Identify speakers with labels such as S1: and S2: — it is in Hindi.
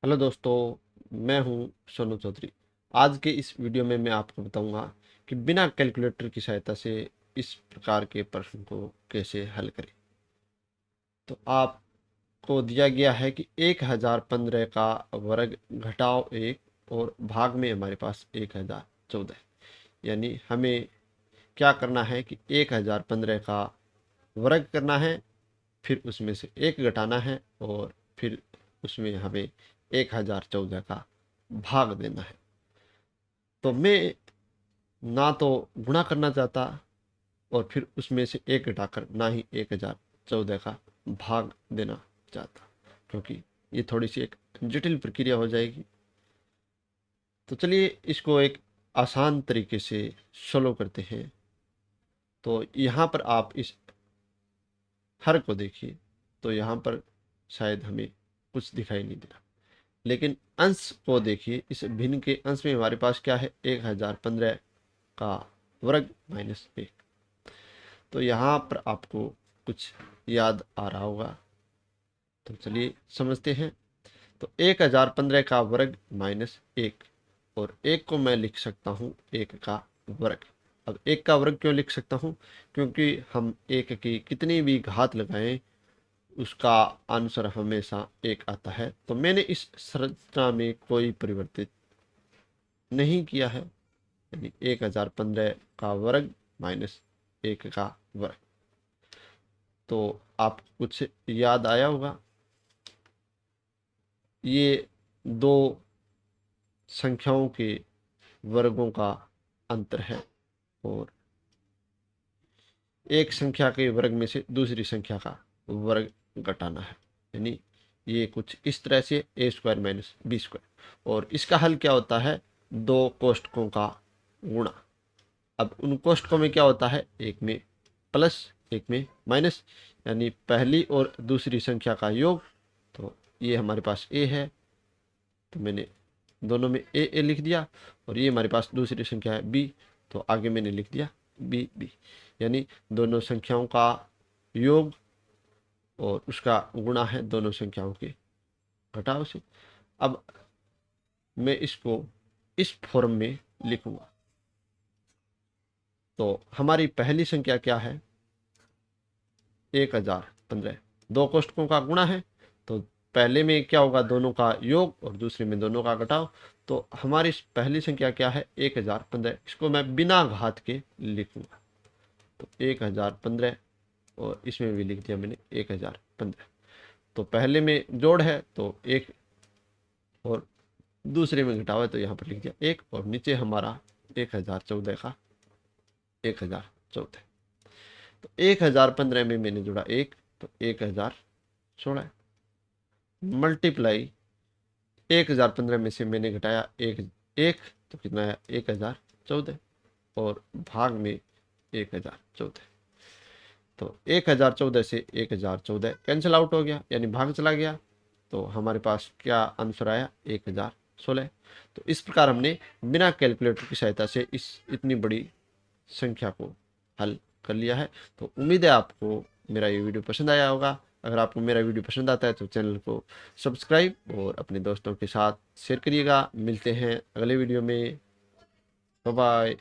S1: हेलो दोस्तों, मैं हूं सोनू चौधरी। आज के इस वीडियो में मैं आपको बताऊंगा कि बिना कैलकुलेटर की सहायता से इस प्रकार के प्रश्न को कैसे हल करें। तो आपको दिया गया है कि 1015 का वर्ग घटाओ 1 और भाग में हमारे पास 1014, यानी हमें क्या करना है कि 1015 का वर्ग करना है, फिर उसमें से 1 घटाना है और फिर उसमें हमें 1014 का भाग देना है। तो मैं ना तो गुणा करना चाहता और फिर उसमें से 1 घटाकर ना ही 1014 का भाग देना चाहता, क्योंकि ये थोड़ी सी एक जटिल प्रक्रिया हो जाएगी। तो चलिए इसको एक आसान तरीके से सोल्व करते हैं। तो यहाँ पर आप इस हर को देखिए, तो यहाँ पर शायद हमें कुछ दिखाई नहीं दे रहा, लेकिन अंश को देखिए। इस भिन्न के अंश में हमारे पास क्या है, 1015 का वर्ग माइनस 1। तो यहाँ पर आपको कुछ याद आ रहा होगा, तो चलिए समझते हैं। तो 1015 का वर्ग माइनस 1, और 1 को मैं लिख सकता हूँ 1 का वर्ग। अब 1 का वर्ग क्यों लिख सकता हूँ, क्योंकि हम 1 की कितनी भी घात लगाएं उसका आंसर हमेशा 1 आता है। तो मैंने इस संरचना में कोई परिवर्तित नहीं किया है, यानी 1015 का वर्ग माइनस 1 का वर्ग। तो आप कुछ याद आया होगा, ये दो संख्याओं के वर्गों का अंतर है, और एक संख्या के वर्ग में से दूसरी संख्या का वर्ग घटाना है। यानी ये कुछ इस तरह से ए स्क्वायर माइनस बी स्क्वायर, और इसका हल क्या होता है, दो कोष्ठकों का गुणा। अब उन कोष्ठकों में क्या होता है, एक में प्लस एक में माइनस, यानी पहली और दूसरी संख्या का योग। तो ये हमारे पास ए है, तो मैंने दोनों में ए लिख दिया, और ये हमारे पास दूसरी संख्या है बी, तो आगे मैंने लिख दिया बी बी, यानी दोनों संख्याओं का योग और उसका गुणा है दोनों संख्याओं के घटाव से। अब मैं इसको इस फॉर्म में लिखूंगा। तो हमारी पहली संख्या क्या है, 1015, दो कोष्ठकों का गुणा है। तो पहले में क्या होगा, दोनों का योग, और दूसरे में दोनों का घटाव। तो हमारी पहली संख्या क्या है, 1015। इसको मैं बिना घात के लिखूंगा, तो 1015, और इसमें भी लिख दिया मैंने 1015। तो पहले में जोड़ है तो 1, और दूसरे में घटाव है तो यहाँ पर लिख दिया 1, और नीचे हमारा 1014 का 1014। तो 1015 में मैंने जोड़ा 1, तो 1016 मल्टीप्लाई 1015 में से मैंने घटाया 1, तो कितना है 1014, और भाग में 1014। तो 1014 से 1014 कैंसिल आउट हो गया, यानी भाग चला गया। तो हमारे पास क्या आंसर आया, 1016। तो इस प्रकार हमने बिना कैलकुलेटर की सहायता से इस इतनी बड़ी संख्या को हल कर लिया है। तो उम्मीद है आपको मेरा ये वीडियो पसंद आया होगा। अगर आपको मेरा वीडियो पसंद आता है तो चैनल को सब्सक्राइब और अपने दोस्तों के साथ शेयर करिएगा। मिलते हैं अगले वीडियो में। Bye bye.